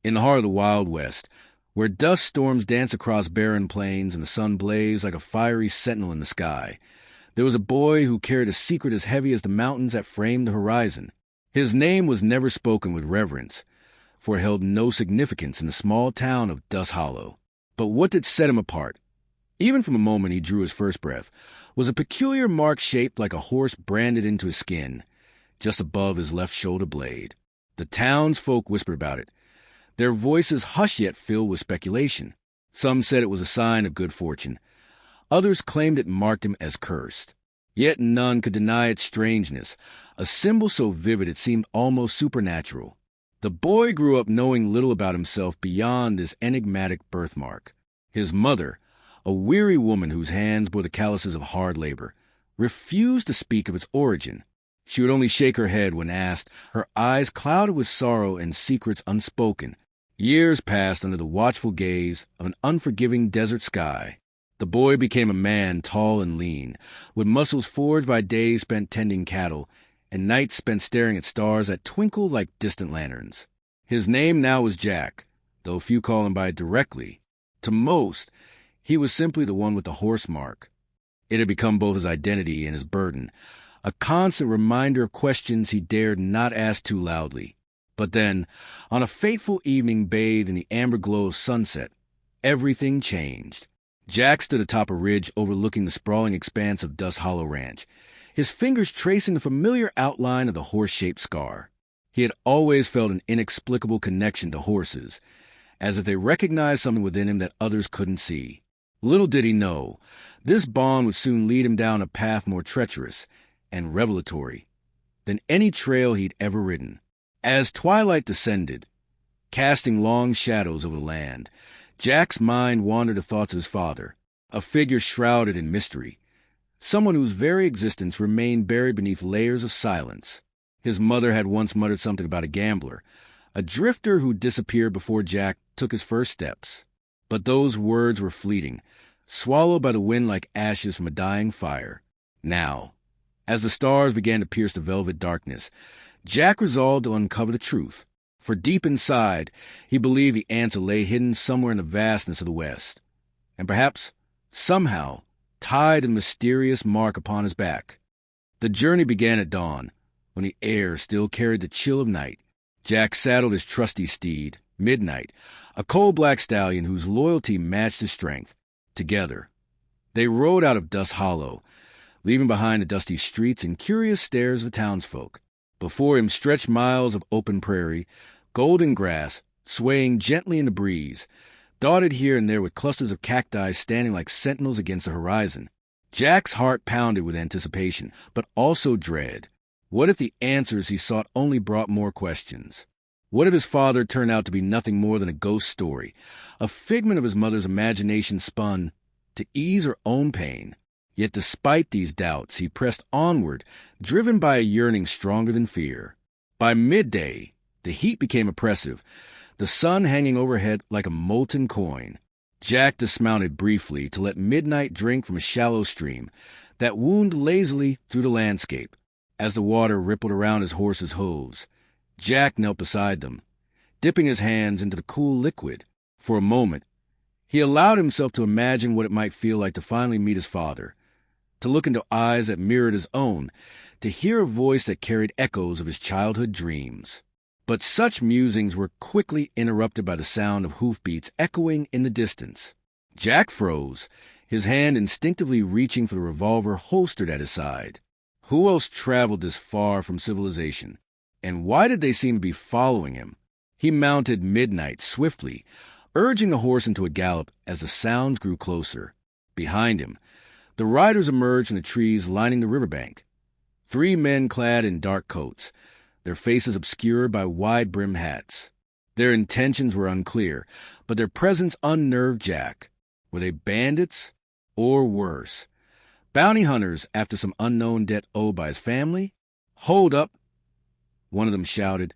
in the heart of the Wild West, where dust storms dance across barren plains and the sun blazed like a fiery sentinel in the sky. There was a boy who carried a secret as heavy as the mountains that framed the horizon. His name was never spoken with reverence, for it held no significance in the small town of Dust Hollow. But what did set him apart, even from the moment he drew his first breath, was a peculiar mark shaped like a horse branded into his skin, just above his left shoulder blade. The townsfolk whispered about it, their voices hushed yet filled with speculation. Some said it was a sign of good fortune. Others claimed it marked him as cursed. Yet none could deny its strangeness, a symbol so vivid it seemed almost supernatural. The boy grew up knowing little about himself beyond this enigmatic birthmark. His mother, a weary woman whose hands bore the calluses of hard labor, refused to speak of its origin. She would only shake her head when asked, her eyes clouded with sorrow and secrets unspoken. Years passed under the watchful gaze of an unforgiving desert sky. The boy became a man tall and lean, with muscles forged by days spent tending cattle and nights spent staring at stars that twinkled like distant lanterns. His name now was Jack, though few call him by it directly. To most, he was simply the one with the horse mark. It had become both his identity and his burden, a constant reminder of questions he dared not ask too loudly. But then, on a fateful evening bathed in the amber glow of sunset, everything changed. Jack stood atop a ridge overlooking the sprawling expanse of Dust Hollow Ranch, his fingers tracing the familiar outline of the horse-shaped scar. He had always felt an inexplicable connection to horses, as if they recognized something within him that others couldn't see. Little did he know, this bond would soon lead him down a path more treacherous and revelatory than any trail he'd ever ridden. As twilight descended, casting long shadows over the land, Jack's mind wandered to thoughts of his father, a figure shrouded in mystery, someone whose very existence remained buried beneath layers of silence. His mother had once muttered something about a gambler, a drifter who disappeared before Jack took his first steps. But those words were fleeting, swallowed by the wind like ashes from a dying fire. Now, as the stars began to pierce the velvet darkness, Jack resolved to uncover the truth, for deep inside, he believed the answer lay hidden somewhere in the vastness of the West, and perhaps, somehow, tied a mysterious mark upon his back. The journey began at dawn, when the air still carried the chill of night. Jack saddled his trusty steed, Midnight, a coal-black stallion whose loyalty matched his strength. Together, they rode out of Dust Hollow, leaving behind the dusty streets and curious stares of the townsfolk. Before him stretched miles of open prairie, golden grass, swaying gently in the breeze, dotted here and there with clusters of cacti standing like sentinels against the horizon. Jack's heart pounded with anticipation, but also dread. What if the answers he sought only brought more questions? What if his father turned out to be nothing more than a ghost story, a figment of his mother's imagination spun to ease her own pain? Yet despite these doubts, he pressed onward, driven by a yearning stronger than fear. By midday, the heat became oppressive, the sun hanging overhead like a molten coin. Jack dismounted briefly to let Midnight drink from a shallow stream that wound lazily through the landscape. As the water rippled around his horse's hooves, Jack knelt beside them, dipping his hands into the cool liquid. For a moment, he allowed himself to imagine what it might feel like to finally meet his father, to look into eyes that mirrored his own, to hear a voice that carried echoes of his childhood dreams. But such musings were quickly interrupted by the sound of hoofbeats echoing in the distance. Jack froze, his hand instinctively reaching for the revolver holstered at his side. Who else traveled this far from civilization? And why did they seem to be following him? He mounted Midnight swiftly, urging the horse into a gallop as the sounds grew closer. Behind him, the riders emerged from the trees lining the riverbank. 3 men clad in dark coats, their faces obscured by wide-brimmed hats. Their intentions were unclear, but their presence unnerved Jack. Were they bandits? Or worse, bounty hunters after some unknown debt owed by his family? "Hold up!" one of them shouted,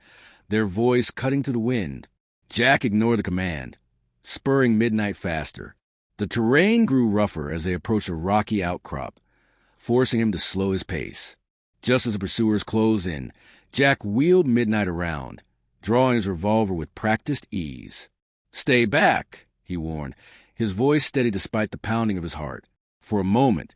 their voice cutting through the wind. Jack ignored the command, spurring Midnight faster. The terrain grew rougher as they approached a rocky outcrop, forcing him to slow his pace. Just as the pursuers closed in, Jack wheeled Midnight around, drawing his revolver with practiced ease. "Stay back," he warned, his voice steady despite the pounding of his heart. For a moment,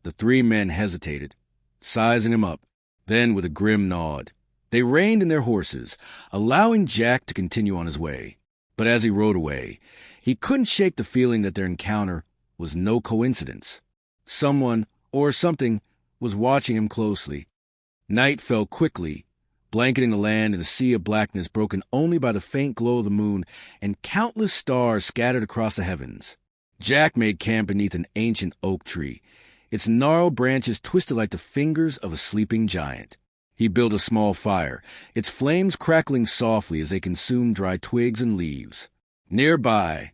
the three men hesitated, sizing him up. Then, with a grim nod, they reined in their horses, allowing Jack to continue on his way. But as he rode away, he couldn't shake the feeling that their encounter was no coincidence. Someone, or something, was watching him closely. Night fell quickly, blanketing the land in a sea of blackness broken only by the faint glow of the moon and countless stars scattered across the heavens. Jack made camp beneath an ancient oak tree, its gnarled branches twisted like the fingers of a sleeping giant. He built a small fire, its flames crackling softly as they consumed dry twigs and leaves. Nearby,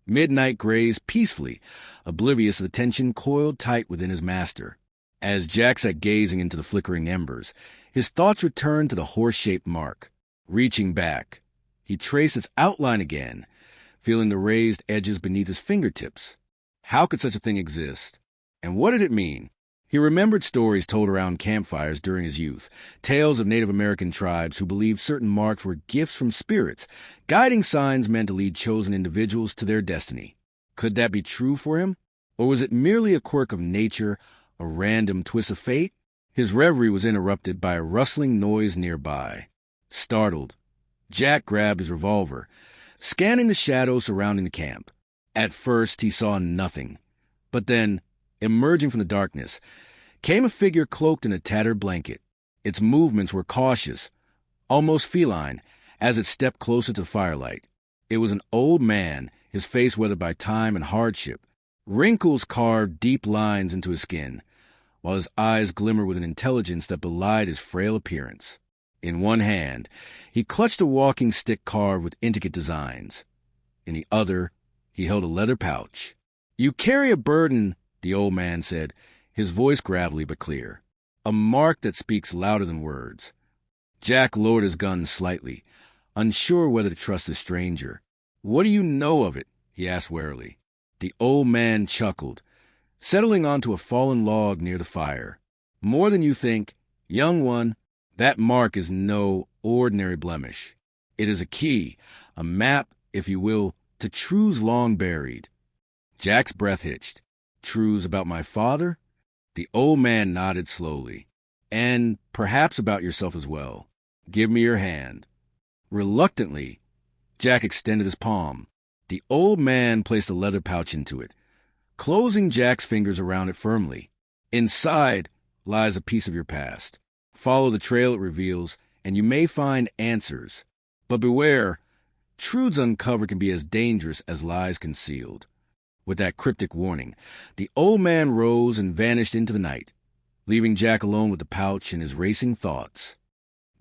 midnight grazed peacefully, oblivious of the tension coiled tight within his master. As Jack sat gazing into the flickering embers, his thoughts returned to the horse-shaped mark. Reaching back, he traced its outline again, feeling the raised edges beneath his fingertips. How could such a thing exist? And what did it mean? He remembered stories told around campfires during his youth, tales of Native American tribes who believed certain marks were gifts from spirits, guiding signs meant to lead chosen individuals to their destiny. Could that be true for him? Or was it merely a quirk of nature, a random twist of fate? His reverie was interrupted by a rustling noise nearby. Startled, Jack grabbed his revolver, scanning the shadows surrounding the camp. At first, he saw nothing. But then, emerging from the darkness, came a figure cloaked in a tattered blanket. Its movements were cautious, almost feline, as it stepped closer to the firelight. It was an old man, his face weathered by time and hardship. Wrinkles carved deep lines into his skin, while his eyes glimmered with an intelligence that belied his frail appearance. In one hand, he clutched a walking stick carved with intricate designs. In the other, he held a leather pouch. "You carry a burden," the old man said, his voice gravelly but clear. "A mark that speaks louder than words." Jack lowered his gun slightly, unsure whether to trust the stranger. "What do you know of it?" he asked warily. The old man chuckled, settling onto a fallen log near the fire. "More than you think, young one. That mark is no ordinary blemish. It is a key, a map, if you will, to truths long buried." Jack's breath hitched. "Truths about my father?" The old man nodded slowly. "And perhaps about yourself as well. Give me your hand." Reluctantly, Jack extended his palm. The old man placed a leather pouch into it, closing Jack's fingers around it firmly. "Inside lies a piece of your past. Follow the trail it reveals, and you may find answers. But beware, truths uncovered can be as dangerous as lies concealed." With that cryptic warning, the old man rose and vanished into the night, leaving Jack alone with the pouch and his racing thoughts.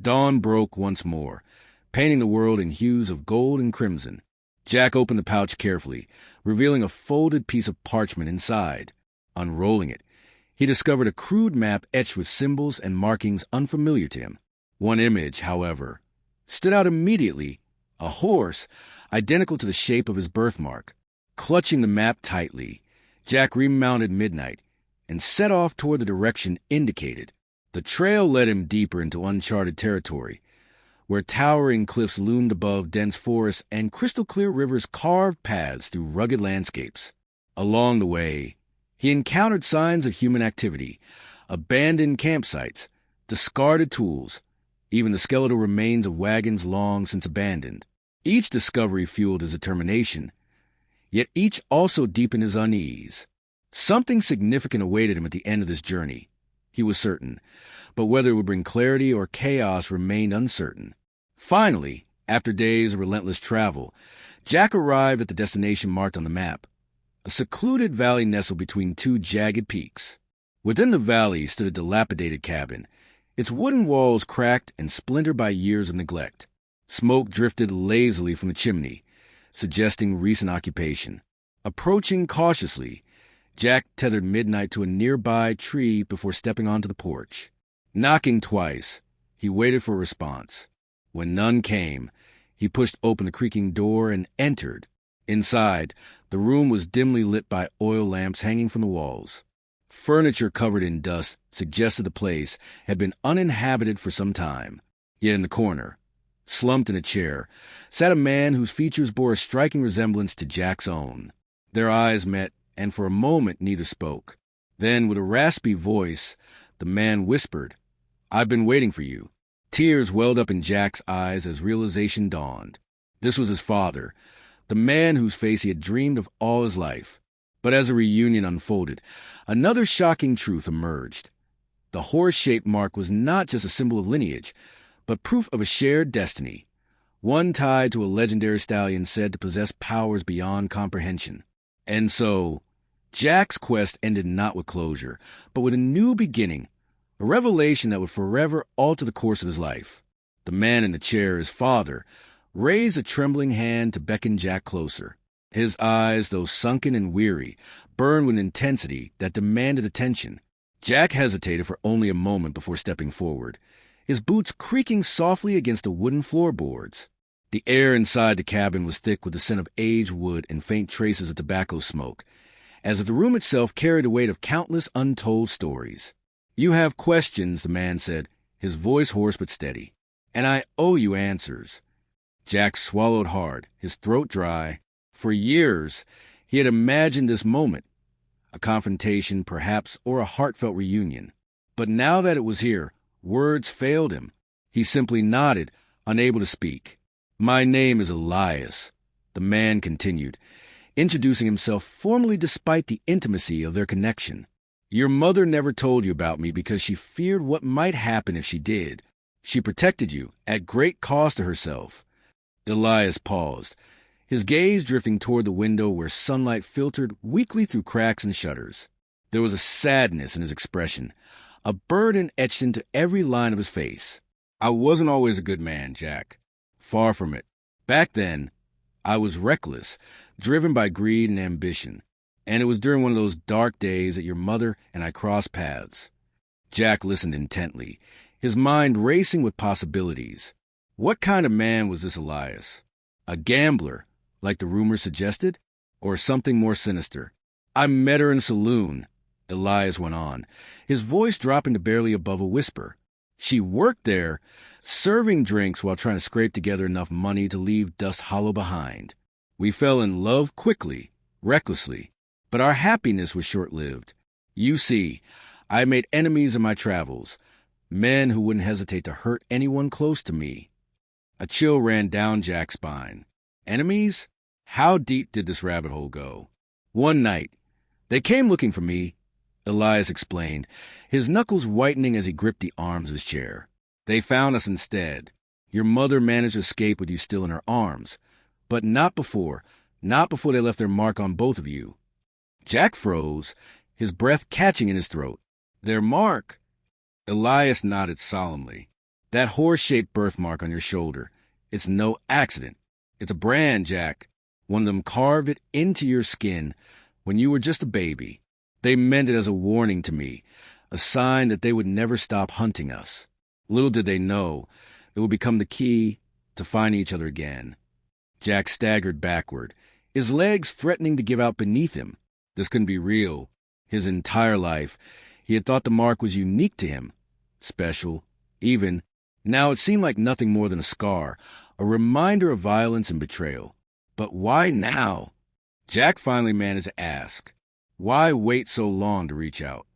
Dawn broke once more, painting the world in hues of gold and crimson. Jack opened the pouch carefully, revealing a folded piece of parchment inside. Unrolling it, he discovered a crude map etched with symbols and markings unfamiliar to him. One image, however, stood out immediately, a horse, identical to the shape of his birthmark. Clutching the map tightly, Jack remounted Midnight and set off toward the direction indicated. The trail led him deeper into uncharted territory, where towering cliffs loomed above dense forests and crystal-clear rivers carved paths through rugged landscapes. Along the way, he encountered signs of human activity, abandoned campsites, discarded tools, even the skeletal remains of wagons long since abandoned. Each discovery fueled his determination, yet each also deepened his unease. Something significant awaited him at the end of this journey, he was certain, but whether it would bring clarity or chaos remained uncertain. Finally, after days of relentless travel, Jack arrived at the destination marked on the map, a secluded valley nestled between two jagged peaks. Within the valley stood a dilapidated cabin, its wooden walls cracked and splintered by years of neglect. Smoke drifted lazily from the chimney, suggesting recent occupation. Approaching cautiously, Jack tethered Midnight to a nearby tree before stepping onto the porch. Knocking twice, he waited for a response. When none came, he pushed open the creaking door and entered. Inside, the room was dimly lit by oil lamps hanging from the walls. Furniture covered in dust suggested the place had been uninhabited for some time. Yet in the corner, Slumped in a chair sat a man whose features bore a striking resemblance to Jack's own. Their eyes met, and for a moment neither spoke. Then, with a raspy voice, the man whispered, "I've been waiting for you." Tears welled up in Jack's eyes as realization dawned. This was his father, the man whose face he had dreamed of all his life. But as a reunion unfolded, another shocking truth emerged. The horse-shaped mark was not just a symbol of lineage, but proof of a shared destiny, one tied to a legendary stallion said to possess powers beyond comprehension. And so, Jack's quest ended not with closure, but with a new beginning, a revelation that would forever alter the course of his life. The man in the chair, his father, raised a trembling hand to beckon Jack closer. His eyes, though sunken and weary, burned with intensity that demanded attention. Jack hesitated for only a moment before stepping forward, his boots creaking softly against the wooden floorboards. The air inside the cabin was thick with the scent of aged wood and faint traces of tobacco smoke, as if the room itself carried the weight of countless untold stories. "You have questions," the man said, his voice hoarse but steady, "and I owe you answers." Jack swallowed hard, his throat dry. For years, he had imagined this moment, a confrontation, perhaps, or a heartfelt reunion. But now that it was here, words failed him. He simply nodded, unable to speak. "My name is Elias," the man continued, introducing himself formally despite the intimacy of their connection. "Your mother never told you about me because she feared what might happen if she did. She protected you, at great cost to herself." Elias paused, his gaze drifting toward the window where sunlight filtered weakly through cracks and shutters. There was a sadness in his expression, a burden etched into every line of his face. "I wasn't always a good man, Jack. Far from it. Back then, I was reckless, driven by greed and ambition. And it was during one of those dark days that your mother and I crossed paths." Jack listened intently, his mind racing with possibilities. What kind of man was this Elias? A gambler, like the rumors suggested? Or something more sinister? "I met her in a saloon," Elias went on, his voice dropping to barely above a whisper. "She worked there, serving drinks while trying to scrape together enough money to leave Dust Hollow behind. We fell in love quickly, recklessly, but our happiness was short-lived. You see, I made enemies in my travels, men who wouldn't hesitate to hurt anyone close to me." A chill ran down Jack's spine. Enemies? How deep did this rabbit hole go? "One night, they came looking for me," Elias explained, his knuckles whitening as he gripped the arms of his chair. "They found us instead. Your mother managed to escape with you still in her arms, but not before they left their mark on both of you." Jack froze, his breath catching in his throat. "Their mark?" Elias nodded solemnly. "That horse-shaped birthmark on your shoulder. It's no accident. It's a brand, Jack. One of them carved it into your skin when you were just a baby. They meant it as a warning to me, a sign that they would never stop hunting us. Little did they know it would become the key to finding each other again." Jack staggered backward, his legs threatening to give out beneath him. This couldn't be real. His entire life, he had thought the mark was unique to him, special, even. Now it seemed like nothing more than a scar, a reminder of violence and betrayal. But why now? Jack finally managed to ask. Why wait so long to reach out?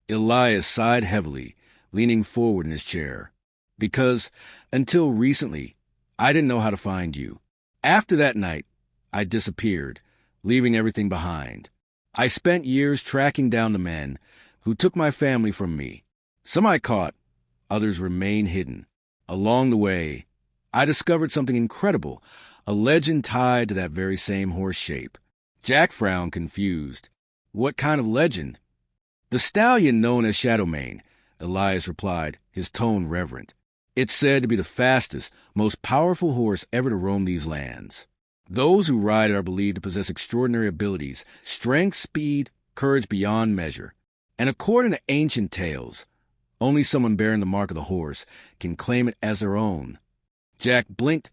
Elias sighed heavily, leaning forward in his chair. "Because, until recently, I didn't know how to find you. After that night, I disappeared, leaving everything behind. I spent years tracking down the men who took my family from me. Some I caught, others remained hidden. Along the way, I discovered something incredible, a legend tied to that very same horse shape." Jack frowned, confused. "What kind of legend?" "The stallion known as Shadowmane," Elias replied, his tone reverent. "It's said to be the fastest, most powerful horse ever to roam these lands. Those who ride it are believed to possess extraordinary abilities, strength, speed, courage beyond measure. And according to ancient tales, only someone bearing the mark of the horse can claim it as their own." Jack blinked,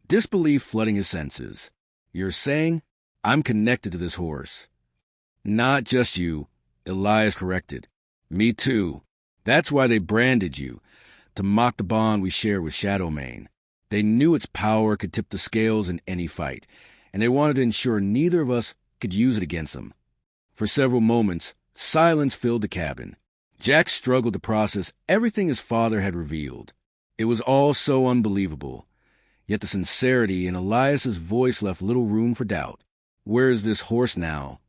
disbelief flooding his senses. "You're saying I'm connected to this horse?" "Not just you," Elias corrected. "Me too. That's why they branded you, to mock the bond we share with Shadowmane. They knew its power could tip the scales in any fight, and they wanted to ensure neither of us could use it against them. For several moments, silence filled the cabin. Jack struggled to process everything his father had revealed. It was all so unbelievable, yet the sincerity in Elias's voice left little room for doubt. "Where is this horse now?"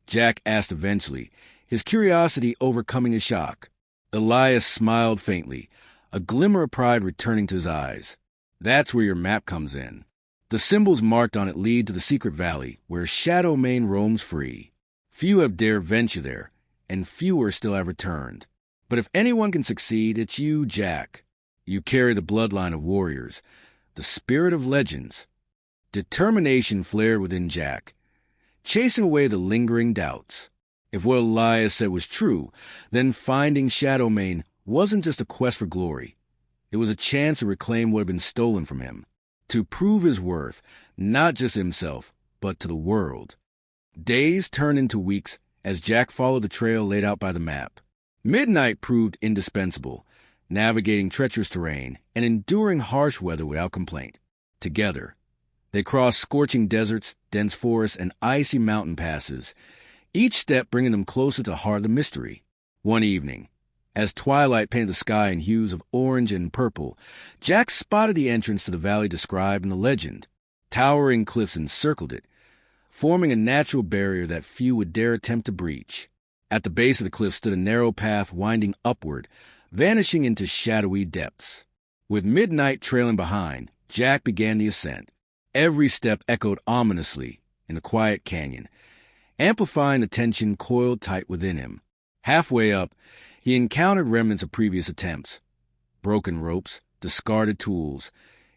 Jack asked eventually, his curiosity overcoming his shock. Elias smiled faintly, a glimmer of pride returning to his eyes. "That's where your map comes in. The symbols marked on it lead to the secret valley, where Shadowmane roams free. Few have dared venture there, and fewer still have returned. But if anyone can succeed, it's you, Jack. You carry the bloodline of warriors, the spirit of legends." Determination flared within Jack, chasing away the lingering doubts. If what Elias said was true, then finding Shadowmane wasn't just a quest for glory. It was a chance to reclaim what had been stolen from him, to prove his worth, not just himself, but to the world. Days turned into weeks as Jack followed the trail laid out by the map. Midnight proved indispensable, navigating treacherous terrain and enduring harsh weather without complaint. Together, they crossed scorching deserts, dense forests, and icy mountain passes, each step bringing them closer to the heart of the mystery. One evening, as twilight painted the sky in hues of orange and purple, Jack spotted the entrance to the valley described in the legend. Towering cliffs encircled it, forming a natural barrier that few would dare attempt to breach. At the base of the cliff stood a narrow path winding upward, vanishing into shadowy depths. With midnight trailing behind, Jack began the ascent. Every step echoed ominously in the quiet canyon, amplifying the tension coiled tight within him. Halfway up, he encountered remnants of previous attempts. Broken ropes, discarded tools,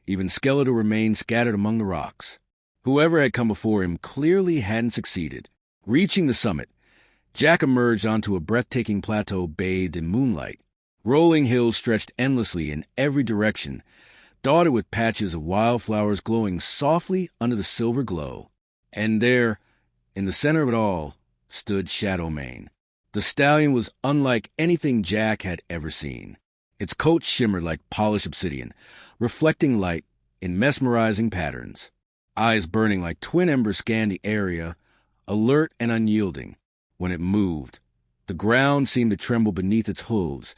even skeletal remains scattered among the rocks. Whoever had come before him clearly hadn't succeeded. Reaching the summit, Jack emerged onto a breathtaking plateau bathed in moonlight. Rolling hills stretched endlessly in every direction, dotted with patches of wildflowers glowing softly under the silver glow. And there, in the center of it all, stood Shadowmane. The stallion was unlike anything Jack had ever seen. Its coat shimmered like polished obsidian, reflecting light in mesmerizing patterns. Eyes burning like twin embers scanned the area, alert and unyielding. When it moved, the ground seemed to tremble beneath its hooves,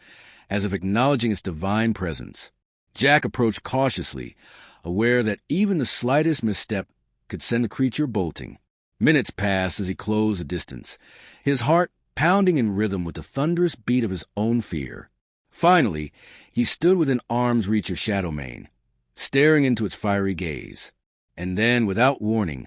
as if acknowledging its divine presence. Jack approached cautiously, aware that even the slightest misstep could send the creature bolting. Minutes passed as he closed the distance, his heart pounding in rhythm with the thunderous beat of his own fear. Finally, he stood within arm's reach of Shadowmane, staring into its fiery gaze. And then, without warning,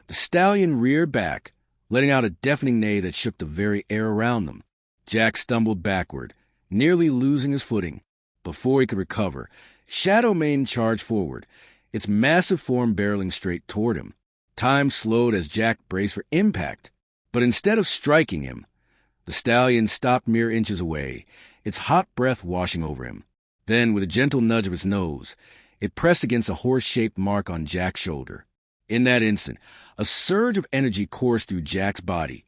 the stallion reared back, letting out a deafening neigh that shook the very air around them. Jack stumbled backward, nearly losing his footing. Before he could recover, Shadowmane charged forward, its massive form barreling straight toward him. Time slowed as Jack braced for impact, but instead of striking him, the stallion stopped mere inches away, its hot breath washing over him. Then, with a gentle nudge of its nose, it pressed against a horse-shaped mark on Jack's shoulder. In that instant, a surge of energy coursed through Jack's body,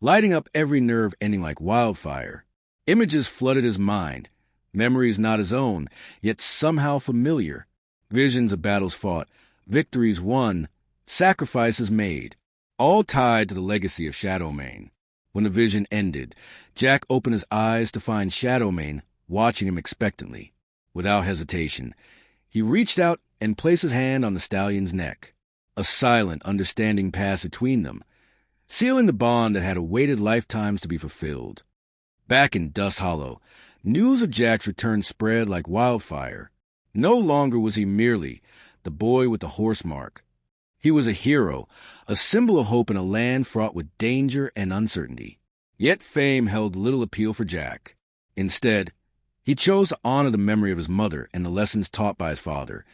lighting up every nerve ending like wildfire. Images flooded his mind, memories not his own, yet somehow familiar. Visions of battles fought, victories won, sacrifices made, all tied to the legacy of Shadowmane. When the vision ended, Jack opened his eyes to find Shadowmane watching him expectantly. Without hesitation, he reached out and placed his hand on the stallion's neck. A silent, understanding passed between them, sealing the bond that had awaited lifetimes to be fulfilled. Back in Dust Hollow, news of Jack's return spread like wildfire. No longer was he merely the boy with the horse mark. He was a hero, a symbol of hope in a land fraught with danger and uncertainty. Yet fame held little appeal for Jack. Instead, he chose to honor the memory of his mother and the lessons taught by his father,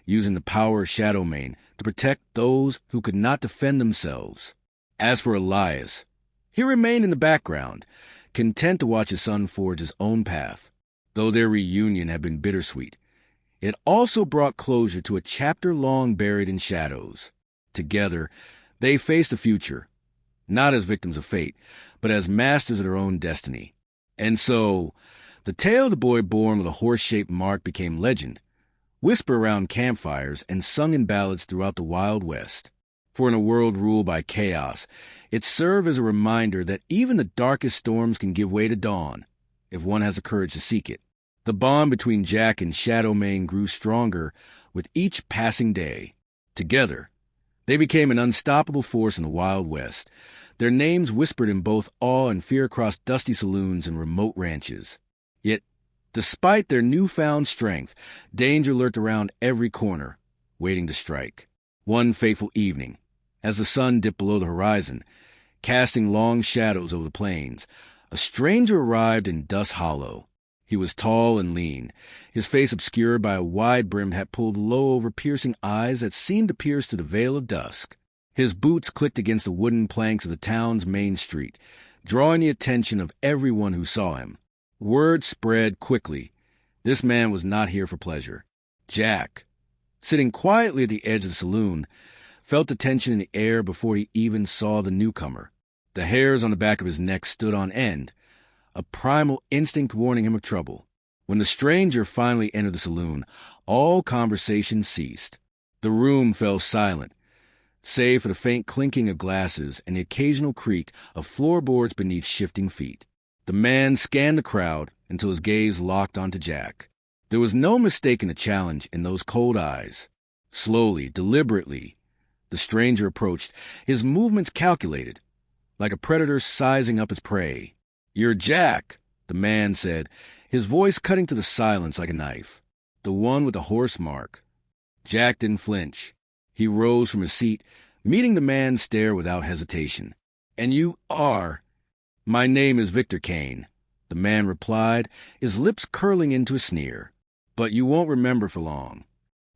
using the power of Shadowmane to protect those who could not defend themselves. As for Elias, he remained in the background, content to watch his son forge his own path. Though their reunion had been bittersweet, it also brought closure to a chapter long buried in shadows. Together, they faced the future, not as victims of fate, but as masters of their own destiny. And so, the tale of the boy born with a horse-shaped mark became legend, whisper around campfires, and sung in ballads throughout the Wild West. For in a world ruled by chaos, it served as a reminder that even the darkest storms can give way to dawn, if one has the courage to seek it. The bond between Jack and Shadowmane grew stronger with each passing day. Together, they became an unstoppable force in the Wild West, their names whispered in both awe and fear across dusty saloons and remote ranches. Yet, despite their newfound strength, danger lurked around every corner, waiting to strike. One fateful evening, as the sun dipped below the horizon, casting long shadows over the plains, a stranger arrived in Dust Hollow. He was tall and lean, his face obscured by a wide-brimmed hat pulled low over piercing eyes that seemed to pierce through the veil of dusk. His boots clicked against the wooden planks of the town's main street, drawing the attention of everyone who saw him. Word spread quickly. This man was not here for pleasure. Jack, sitting quietly at the edge of the saloon, felt the tension in the air before he even saw the newcomer. The hairs on the back of his neck stood on end, a primal instinct warning him of trouble. When the stranger finally entered the saloon, all conversation ceased. The room fell silent, save for the faint clinking of glasses and the occasional creak of floorboards beneath shifting feet. The man scanned the crowd until his gaze locked onto Jack. There was no mistaking the challenge in those cold eyes. Slowly, deliberately, the stranger approached, his movements calculated, like a predator sizing up its prey. "You're Jack," the man said, his voice cutting to the silence like a knife. "The one with the horse mark." Jack didn't flinch. He rose from his seat, meeting the man's stare without hesitation. "And you are—" "My name is Victor Kane," the man replied, his lips curling into a sneer. "But you won't remember for long."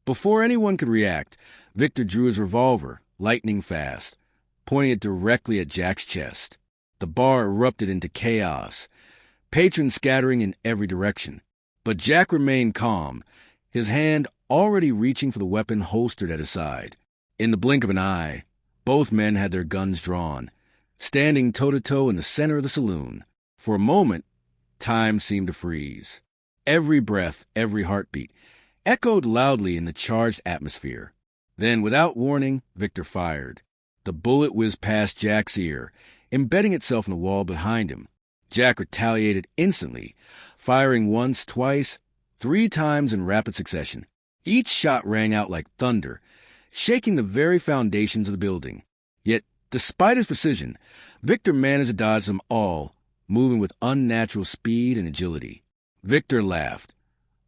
Before anyone could react, Victor drew his revolver, lightning fast, pointing it directly at Jack's chest. The bar erupted into chaos, patrons scattering in every direction. But Jack remained calm, his hand already reaching for the weapon holstered at his side. In the blink of an eye, both men had their guns drawn, standing toe-to-toe in the center of the saloon. For a moment, time seemed to freeze. Every breath, every heartbeat, echoed loudly in the charged atmosphere. Then, without warning, Victor fired. The bullet whizzed past Jack's ear, embedding itself in the wall behind him. Jack retaliated instantly, firing once, twice, 3 times in rapid succession. Each shot rang out like thunder, shaking the very foundations of the building. Yet, despite his precision, Victor managed to dodge them all, moving with unnatural speed and agility. Victor laughed,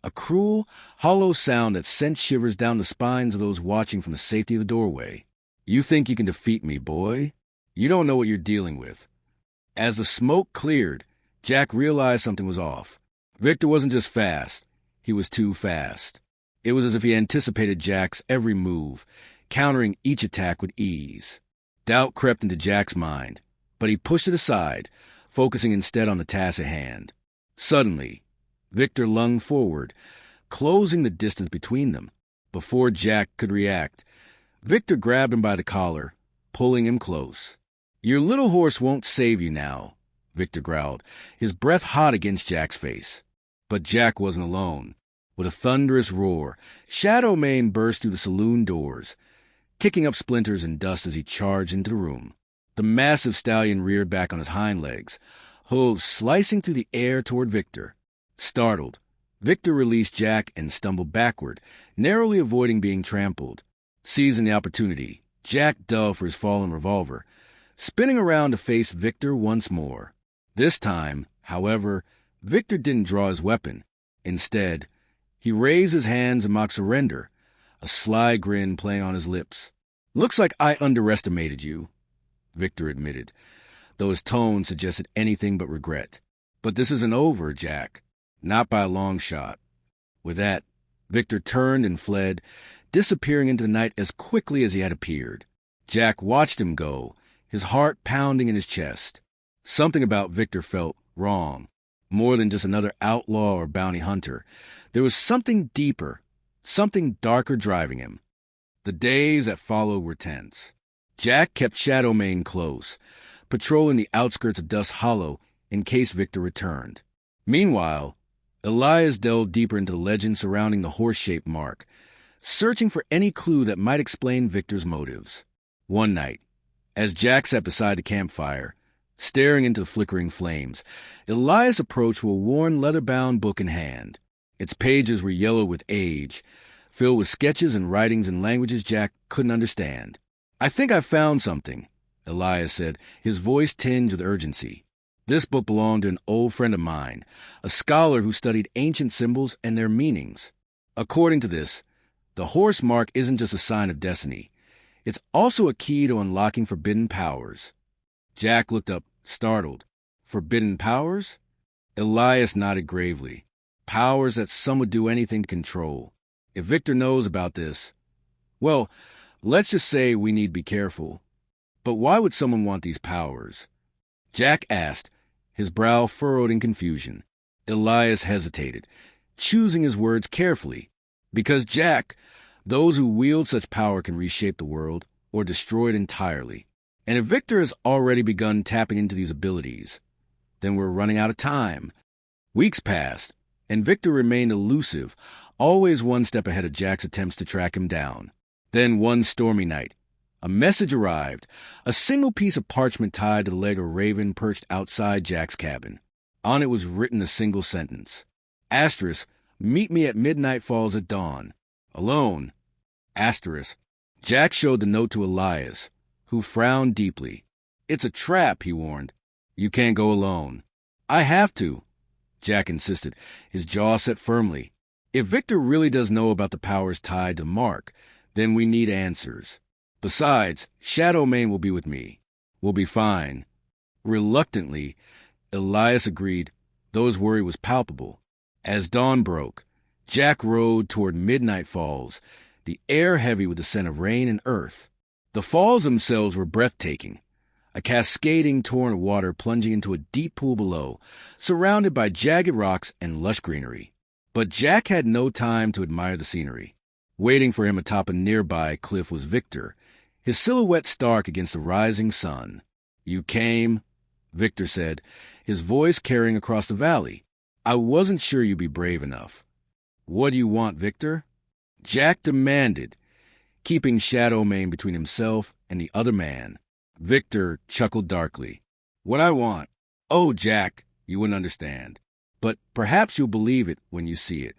a cruel, hollow sound that sent shivers down the spines of those watching from the safety of the doorway. "You think you can defeat me, boy? You don't know what you're dealing with." As the smoke cleared, Jack realized something was off. Victor wasn't just fast, he was too fast. It was as if he anticipated Jack's every move, countering each attack with ease. Doubt crept into Jack's mind, but he pushed it aside, focusing instead on the task at hand. Suddenly, Victor lunged forward, closing the distance between them. Before Jack could react, Victor grabbed him by the collar, pulling him close. "Your little horse won't save you now," Victor growled, his breath hot against Jack's face. But Jack wasn't alone. With a thunderous roar, Shadowmane burst through the saloon doors, kicking up splinters and dust as he charged into the room. The massive stallion reared back on his hind legs, hooves slicing through the air toward Victor. Startled, Victor released Jack and stumbled backward, narrowly avoiding being trampled. Seizing the opportunity, Jack dove for his fallen revolver, spinning around to face Victor once more. This time, however, Victor didn't draw his weapon. Instead, he raised his hands in mock surrender, a sly grin playing on his lips. "Looks like I underestimated you," Victor admitted, though his tone suggested anything but regret. "But this isn't over, Jack. Not by a long shot." With that, Victor turned and fled, disappearing into the night as quickly as he had appeared. Jack watched him go, his heart pounding in his chest. Something about Victor felt wrong. More than just another outlaw or bounty hunter. There was something deeper, something darker driving him. The days that followed were tense. Jack kept Shadowmane close, patrolling the outskirts of Dust Hollow in case Victor returned. Meanwhile, Elias delved deeper into the legend surrounding the horse-shaped mark, searching for any clue that might explain Victor's motives. One night, as Jack sat beside the campfire, staring into the flickering flames, Elias approached with a worn leather-bound book in hand. Its pages were yellow with age, filled with sketches and writings in languages Jack couldn't understand. "I think I've found something," Elias said, his voice tinged with urgency. This book belonged to an old friend of mine, a scholar who studied ancient symbols and their meanings. According to this, the horse mark isn't just a sign of destiny. It's also a key to unlocking forbidden powers. Jack looked up, startled. Forbidden powers? Elias nodded gravely. Powers that some would do anything to control. If Victor knows about this, well, let's just say we need to be careful. But why would someone want these powers? Jack asked, his brow furrowed in confusion. Elias hesitated, choosing his words carefully. Because, Jack, those who wield such power can reshape the world or destroy it entirely. And if Victor has already begun tapping into these abilities, then we're running out of time. Weeks passed, and Victor remained elusive, always one step ahead of Jack's attempts to track him down. Then one stormy night, a message arrived, a single piece of parchment tied to the leg of a raven perched outside Jack's cabin. On it was written a single sentence. Asterisk, meet me at Midnight Falls at dawn. Alone. Asterisk. Jack showed the note to Elias, who frowned deeply. It's a trap, he warned. You can't go alone. I have to, Jack insisted, his jaw set firmly. If Victor really does know about the powers tied to Mark, then we need answers. Besides, Shadowmane will be with me. We'll be fine. Reluctantly, Elias agreed, though his worry was palpable. As dawn broke, Jack rode toward Midnight Falls, the air heavy with the scent of rain and earth. The falls themselves were breathtaking, a cascading torrent of water plunging into a deep pool below, surrounded by jagged rocks and lush greenery. But Jack had no time to admire the scenery. Waiting for him atop a nearby cliff was Victor, his silhouette stark against the rising sun. You came, Victor said, his voice carrying across the valley. I wasn't sure you'd be brave enough. What do you want, Victor? Jack demanded, keeping Shadowmane between himself and the other man. Victor chuckled darkly. What I want? Oh, Jack, you wouldn't understand. But perhaps you'll believe it when you see it.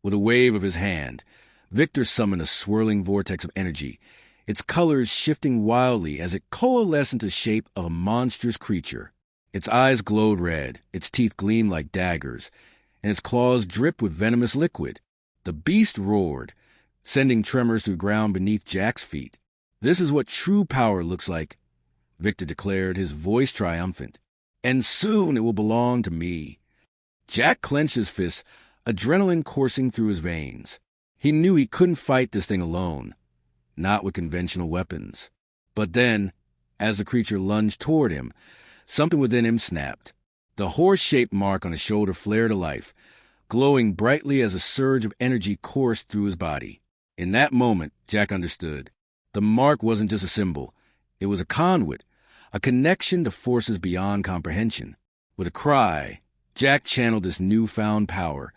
With a wave of his hand, Victor summoned a swirling vortex of energy, its colors shifting wildly as it coalesced into the shape of a monstrous creature. Its eyes glowed red, its teeth gleamed like daggers, and its claws dripped with venomous liquid. The beast roared, sending tremors through the ground beneath Jack's feet. This is what true power looks like, Victor declared, his voice triumphant. And soon it will belong to me. Jack clenched his fists, adrenaline coursing through his veins. He knew he couldn't fight this thing alone, not with conventional weapons. But then, as the creature lunged toward him, something within him snapped. The horse-shaped mark on his shoulder flared to life, glowing brightly as a surge of energy coursed through his body. In that moment, Jack understood. The mark wasn't just a symbol. It was a conduit, a connection to forces beyond comprehension. With a cry, Jack channeled this newfound power,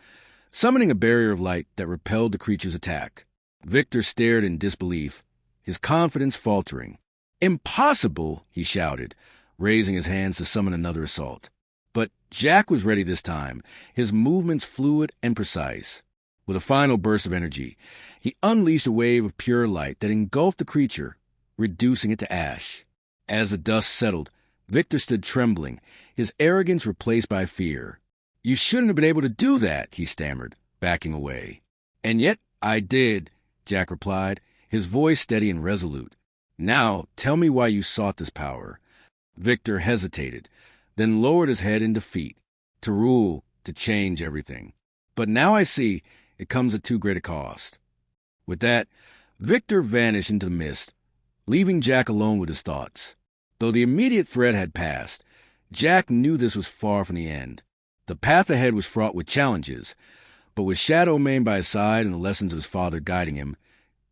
summoning a barrier of light that repelled the creature's attack. Victor stared in disbelief, his confidence faltering. Impossible, he shouted, raising his hands to summon another assault. But Jack was ready this time, his movements fluid and precise. With a final burst of energy, he unleashed a wave of pure light that engulfed the creature, reducing it to ash. As the dust settled, Victor stood trembling, his arrogance replaced by fear. You shouldn't have been able to do that, he stammered, backing away. And yet I did, Jack replied, his voice steady and resolute. Now tell me why you sought this power. Victor hesitated, then lowered his head in defeat. To rule, to change everything. But now I see it comes at too great a cost. With that, Victor vanished into the mist, leaving Jack alone with his thoughts. Though the immediate threat had passed, Jack knew this was far from the end. The path ahead was fraught with challenges, but with Shadowmane by his side and the lessons of his father guiding him,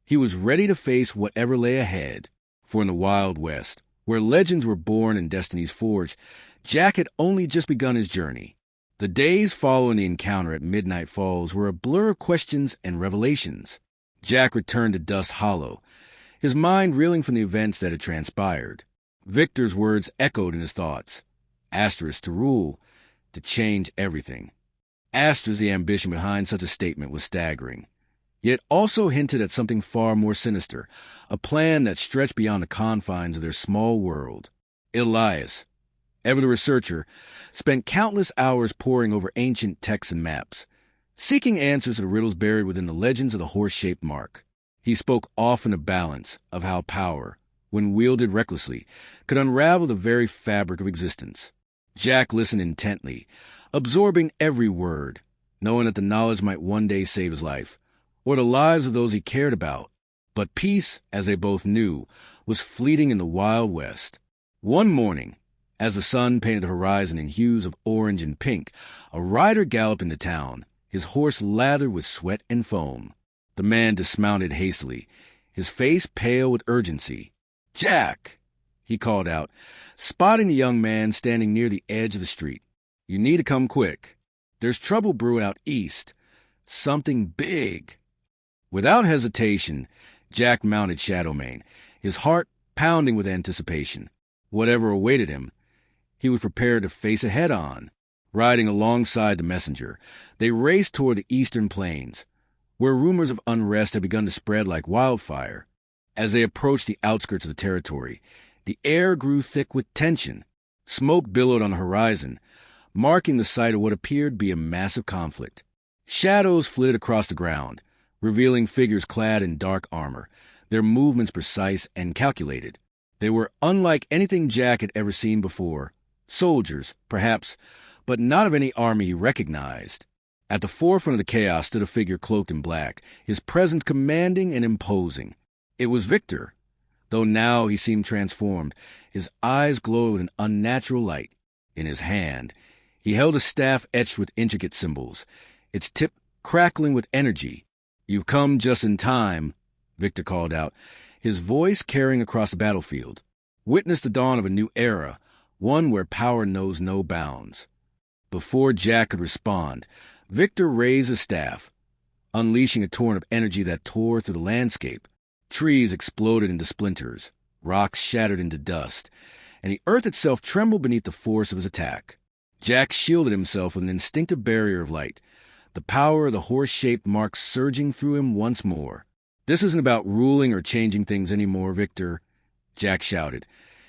he was ready to face whatever lay ahead. For in the Wild West, where legends were born and destinies forged, Jack had only just begun his journey. The days following the encounter at Midnight Falls were a blur of questions and revelations. Jack returned to Dust Hollow, his mind reeling from the events that had transpired. Victor's words echoed in his thoughts. Aster's to rule, to change everything. Aster's the ambition behind such a statement was staggering. Yet also hinted at something far more sinister, a plan that stretched beyond the confines of their small world. Elias, ever the researcher, spent countless hours poring over ancient texts and maps, seeking answers to the riddles buried within the legends of the horse-shaped mark. He spoke often of balance, of how power, when wielded recklessly, could unravel the very fabric of existence. Jack listened intently, absorbing every word, knowing that the knowledge might one day save his life, or the lives of those he cared about. But peace, as they both knew, was fleeting in the Wild West. One morning, as the sun painted the horizon in hues of orange and pink, a rider galloped into town, his horse lathered with sweat and foam. The man dismounted hastily, his face pale with urgency. "Jack!" he called out, spotting the young man standing near the edge of the street. "You need to come quick. There's trouble brewing out east. Something big." Without hesitation, Jack mounted Shadowmane, his heart pounding with anticipation. Whatever awaited him, he was prepared to face it head-on. Riding alongside the messenger, they raced toward the eastern plains, where rumors of unrest had begun to spread like wildfire. As they approached the outskirts of the territory, the air grew thick with tension. Smoke billowed on the horizon, marking the site of what appeared to be a massive conflict. Shadows flitted across the ground, revealing figures clad in dark armor, their movements precise and calculated. They were unlike anything Jack had ever seen before. Soldiers, perhaps, but not of any army he recognized. At the forefront of the chaos stood a figure cloaked in black, his presence commanding and imposing. It was Victor, though now he seemed transformed. His eyes glowed with an unnatural light. In his hand, he held a staff etched with intricate symbols, its tip crackling with energy. "You've come just in time," Victor called out, his voice carrying across the battlefield. "Witness the dawn of a new era, one where power knows no bounds." Before Jack could respond, Victor raised his staff, unleashing a torrent of energy that tore through the landscape. Trees exploded into splinters, rocks shattered into dust, and the earth itself trembled beneath the force of his attack. Jack shielded himself with an instinctive barrier of light, the power of the horse-shaped mark surging through him once more. "This isn't about ruling or changing things anymore, Victor," Jack shouted,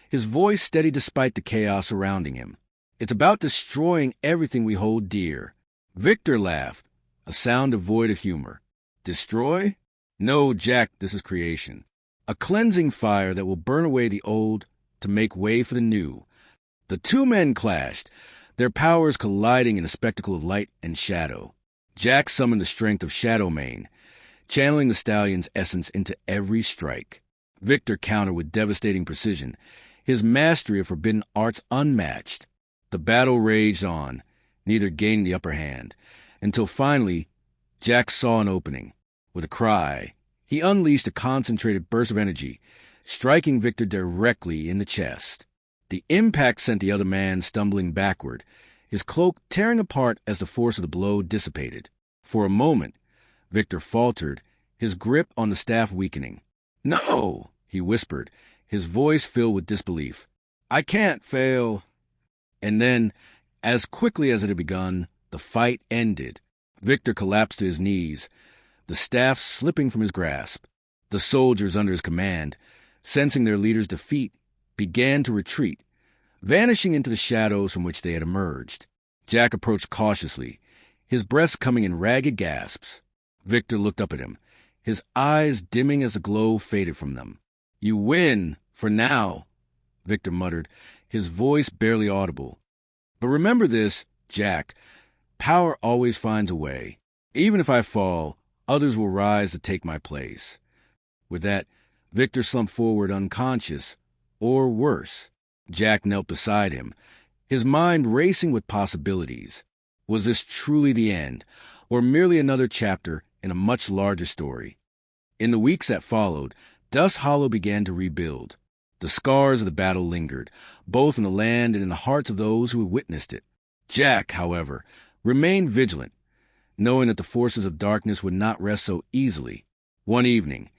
his voice steady despite the chaos surrounding him. "It's about destroying everything we hold dear." Victor laughed, a sound devoid of humor. "Destroy? No, Jack, this is creation. A cleansing fire that will burn away the old to make way for the new." The two men clashed, their powers colliding in a spectacle of light and shadow. Jack summoned the strength of Shadowmane, channeling the stallion's essence into every strike. Victor countered with devastating precision, his mastery of forbidden arts unmatched. The battle raged on, neither gaining the upper hand, until finally Jack saw an opening. With a cry, he unleashed a concentrated burst of energy, striking Victor directly in the chest. The impact sent the other man stumbling backward, his cloak tearing apart as the force of the blow dissipated. For a moment, Victor faltered, his grip on the staff weakening. "No," he whispered, his voice filled with disbelief. "I can't fail." And then, as quickly as it had begun, the fight ended. Victor collapsed to his knees, the staff slipping from his grasp. The soldiers under his command, sensing their leader's defeat, began to retreat, vanishing into the shadows from which they had emerged. Jack approached cautiously, his breath coming in ragged gasps. Victor looked up at him, his eyes dimming as the glow faded from them. "You win, for now," Victor muttered, his voice barely audible. "But remember this, Jack, power always finds a way. Even if I fall, others will rise to take my place." With that, Victor slumped forward unconscious, or worse. Jack knelt beside him, his mind racing with possibilities. Was this truly the end, or merely another chapter in a much larger story? In the weeks that followed, Dust Hollow began to rebuild. The scars of the battle lingered, both in the land and in the hearts of those who had witnessed it. Jack, however, remained vigilant, knowing that the forces of darkness would not rest so easily. One evening,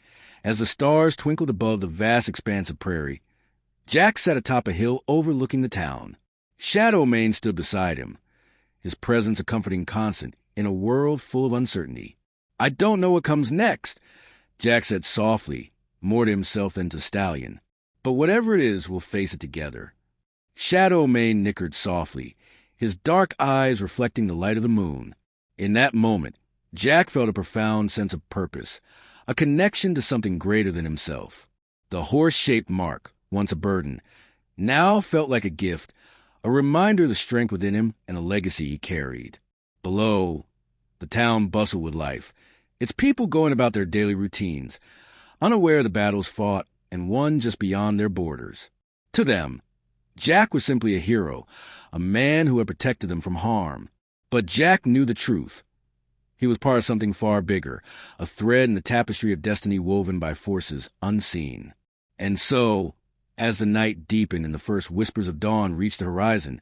as the stars twinkled above the vast expanse of prairie, Jack sat atop a hill overlooking the town. Shadow Mane stood beside him, his presence a comforting constant in a world full of uncertainty. "I don't know what comes next," Jack said softly, more to himself than to Stallion. "But whatever it is, we'll face it together." Shadow Mane nickered softly, his dark eyes reflecting the light of the moon. In that moment, Jack felt a profound sense of purpose, a connection to something greater than himself. The horse-shaped mark, once a burden, now felt like a gift, a reminder of the strength within him and the legacy he carried. Below, the town bustled with life, its people going about their daily routines, unaware of the battles fought and won just beyond their borders. To them, Jack was simply a hero, a man who had protected them from harm. But Jack knew the truth. He was part of something far bigger, a thread in the tapestry of destiny woven by forces unseen. And so, as the night deepened and the first whispers of dawn reached the horizon,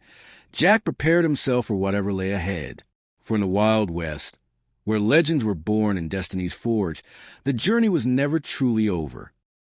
Jack prepared himself for whatever lay ahead. For in the Wild West, where legends were born and destinies forged, the journey was never truly over.